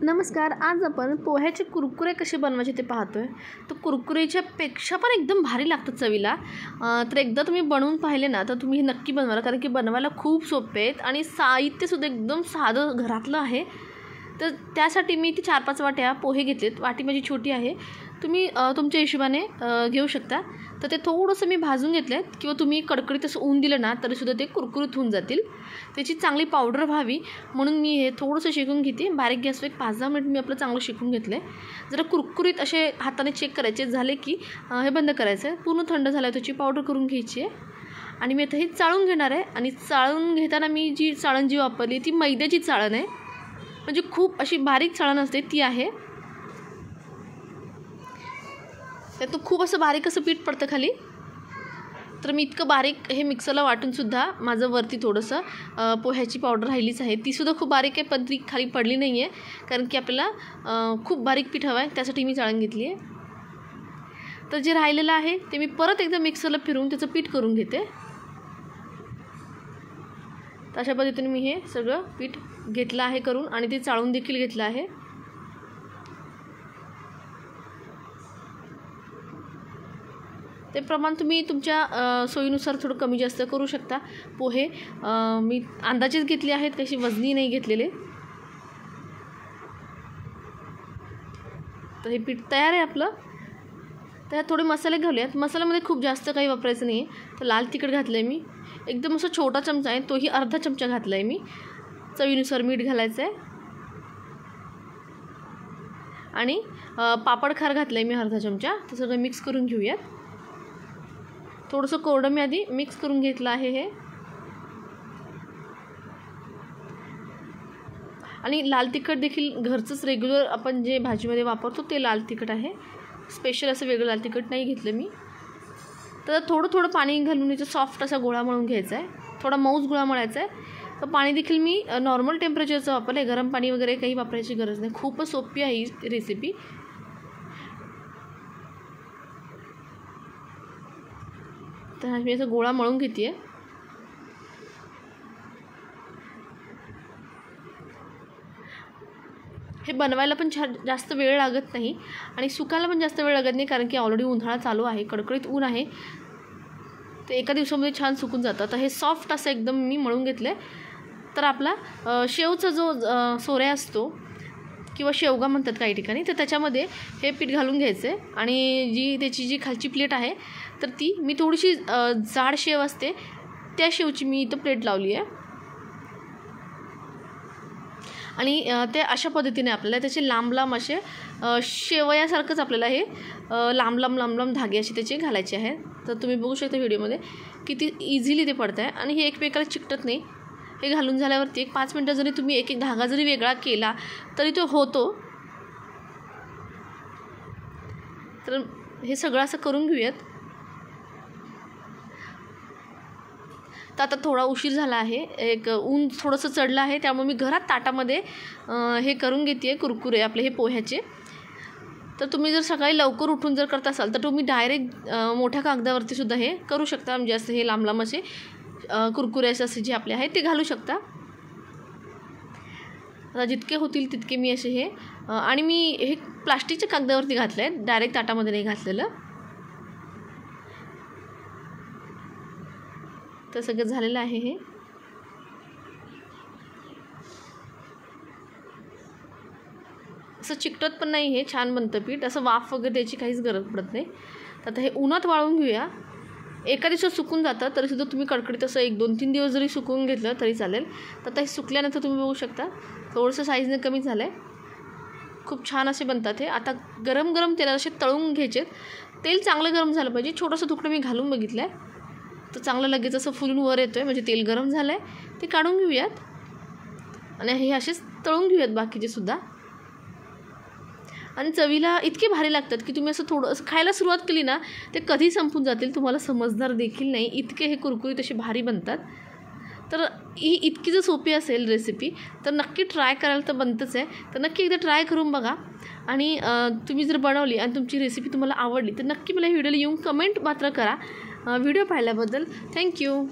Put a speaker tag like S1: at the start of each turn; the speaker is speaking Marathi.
S1: नमस्कार. आज आपण पोह्याचे कुरकुरे कसे बनवायचे ते पाहतोय. तर कुरकुरेच्या पेक्षा पण एकदम भारी लागतात चवीला. तर एकदा तुम्ही बनवून पाहिले ना तर तुम्ही हे नक्की बनवाल, कारण की बनवायला खूप सोपे आहेत आणि साहित्यसुद्धा एकदम साधं घरातलं आहे. तर त्यासाठी मी ती 4-5 वाट्या पोहे घेतलेत. वाटी माझी छोटी आहे, तुम्ही तुमच्या हिशोबाने घेऊ शकता. तर ते थोडंसं मी भाजून घेतलं किंवा तुम्ही कडकडीत असं ऊन दिलं ना तरीसुद्धा ते कुरकुरीत होऊन जातील. त्याची चांगली पावडर व्हावी म्हणून मी हे थोडंसं शेकून घेते. बारीक गॅसवर 5-10 मिनिट मी आपलं चांगलं शेकून घेतलं आहे. जरा कुरकुरीत असे हाताने चेक करायचे झाले की हे बंद करायचं आहे. पूर्ण थंड झालं त्याची पावडर करून घ्यायची आहे आणि मी आता हे चाळून घेणार आहे. आणि चाळून घेताना मी जी चाळण जी वापरली ती मैद्याची चाळण आहे, म्हणजे खूप अशी बारीक चाळण असते ती आहे. त्यातून खूप असं बारीक असं पीठ पडतं खाली. तर मी इतकं बारीक हे मिक्सरला वाटूनसुद्धा माझं वरती थोडंसं पोह्याची पावडर राहिलीच आहे. तीसुद्धा खूप बारीक आहे पण ती खाली पडली नाही आहे, कारण की आपल्याला खूप बारीक पीठ हवं आहे त्यासाठी मी चाळण घेतली आहे. तर जे राहिलेलं आहे ते मी परत एकदा मिक्सरला फिरवून त्याचं पीठ करून घेते. तर अशा पद्धतीने मी हे सगळं पीठ घेतलं आहे करून आणि ते चाळून देखील घेतलं आहे. ते प्रमाण तुम्ही तुमच्या सोयीनुसार थोडं कमी जास्त करू शकता. पोहे मी अंदाजेच घेतले आहेत, कशी वजनी नाही घेतलेले. तर हे पीठ तयार आहे आपलं. त्यात थोडे मसाले घालूयात. मसाल्यामध्ये खूप जास्त काही वापरायचं नाही आहे. तर लाल तिखट घातलं आहे मी, एकदम असा छोटा चमचा आहे तोही अर्धा चमचा घातला आहे मी. चवीनुसार मीठ घालायचं आहे आणि पापड खार घातलं आहे मी अर्धा चमचा. ते सगळं मिक्स करून घेऊयात. थोडंसं कोरडं मी आधी मिक्स करून घेतलं आहे हे. आणि लाल तिखट देखील घरचंच रेग्युलर आपण जे भाजीमध्ये वापरतो ते लाल तिखट आहे, स्पेशल असं वेगळं लाल तिखट नाही घेतलं मी. तर थोडं थोडं पाणी घालून याचा सॉफ्ट असा गोळा मळून घ्यायचा आहे. थोडा मऊच गोळा मळायचा आहे. तर पाणी देखील मी नॉर्मल टेम्परेचरचं वापरलं आहे, गरम पाणी वगैरे काही वापरायची गरज नाही. खूपच सोपी आहे ही रेसिपी. तर मी असा गोळा मळून घेते आहे. हे बनवायला पण जास्त वेळ लागत नाही आणि सुकायला पण जास्त वेळ लागत नाही, कारण की ऑलरेडी उन्हाळा चालू आहे, कडकडीत ऊन आहे. तर एका दिवसामध्ये छान सुकून जातं. तर हे सॉफ्ट असं एकदम मी मळून घेतलं आहे. तर आपला शेवचा जो सोऱ्या असतो किंवा शेवगा म्हणतात काही ठिकाणी, तर त्याच्यामध्ये हे पीठ घालून घ्यायचं आहे. आणि त्याची जी खालची प्लेट आहे तर ती मी थोडीशी जाड शेव असते त्या शेवची मी इथं प्लेट लावली आहे. आणि ते अशा पद्धतीने आपल्याला त्याचे लांब लांब असे शेवयासारखंच आपल्याला हे लांब लांब धागे असे त्याचे घालायचे आहेत. तर तुम्ही बघू शकता व्हिडिओमध्ये किती इझिली ते पडतं आहे आणि हे एकमेकाला चिकटत नाही. हे घालून झाल्यावरती 5 मिनटं जरी तुम्ही एक धागा जरी वेगळा केला तरी तो होतो. तर हे सगळं असं करून घेऊयात. तर आता थोडा उशीर झाला आहे, एक ऊन थोडंसं चढलं आहे, त्यामुळे मी घरात ताटामध्ये हे करून घेते आहे कुरकुरे आपले हे पोह्याचे. तर तुम्ही जर सकाळी लवकर उठून जर करत असाल तर तुम्ही डायरेक्ट मोठ्या कागदावरती सुद्धा हे करू शकता. म्हणजे असं हे लांब असे कुरकुरे असे जे आपले आहेत ते घालू शकता. आता जितके होतील तितके मी असे हे आणि मी हे प्लास्टिकच्या कागदावरती घातलं आहे, डायरेक्ट ताटामध्ये नाही घातलेलं. तर सगळं झालेलं आहे हे. असं चिकटत पण नाही, हे छान बनतं पीठ. असं वाफ वगैरे द्यायची काहीच गरज पडत नाही. तर आता हे उन्हात वाळून घेऊया. एका दिवसात सुकून जातं तरीसुद्धा तुम्ही कडकडीत असं 1-2-3 दिवस जरी सुकवून घेतलं तरी चालेल. तर आता हे सुकल्यानंतर तुम्ही बघू शकता थोडंसं साईजने कमी झालं आहे. खूप छान असे बनतात हे. आता गरम गरम तेलात असे तळून घ्यायचे. तेल चांगलं गरम झालं पाहिजे. छोटंसं तुकडं मी घालून बघितलं आहे तर चांगलं लगेच असं फुलून वर येतो आहे, म्हणजे तेल गरम झालं आहे. ते काढून घेऊयात आणि हे असेच तळून घेऊयात बाकीचे सुद्धा. आणि चवीला इतके भारी लागतात की तुम्ही असं थोडं असं खायला सुरुवात केली ना ते कधी संपून जातील तुम्हाला समजणार देखील नाही, इतके हे कुरकुरीत असे भारी बनतात. तर ही इतकी जर सोपी असेल रेसिपी तर नक्की ट्राय करायला तर बनतंच आहे. तर नक्की एकदा ट्राय करून बघा. आणि तुम्ही जर बनवली आणि तुमची रेसिपी तुम्हाला आवडली तर नक्की मला व्हिडिओला येऊन कमेंट मात्र करा. व्हिडिओ पाहिल्याबद्दल थँक्यू.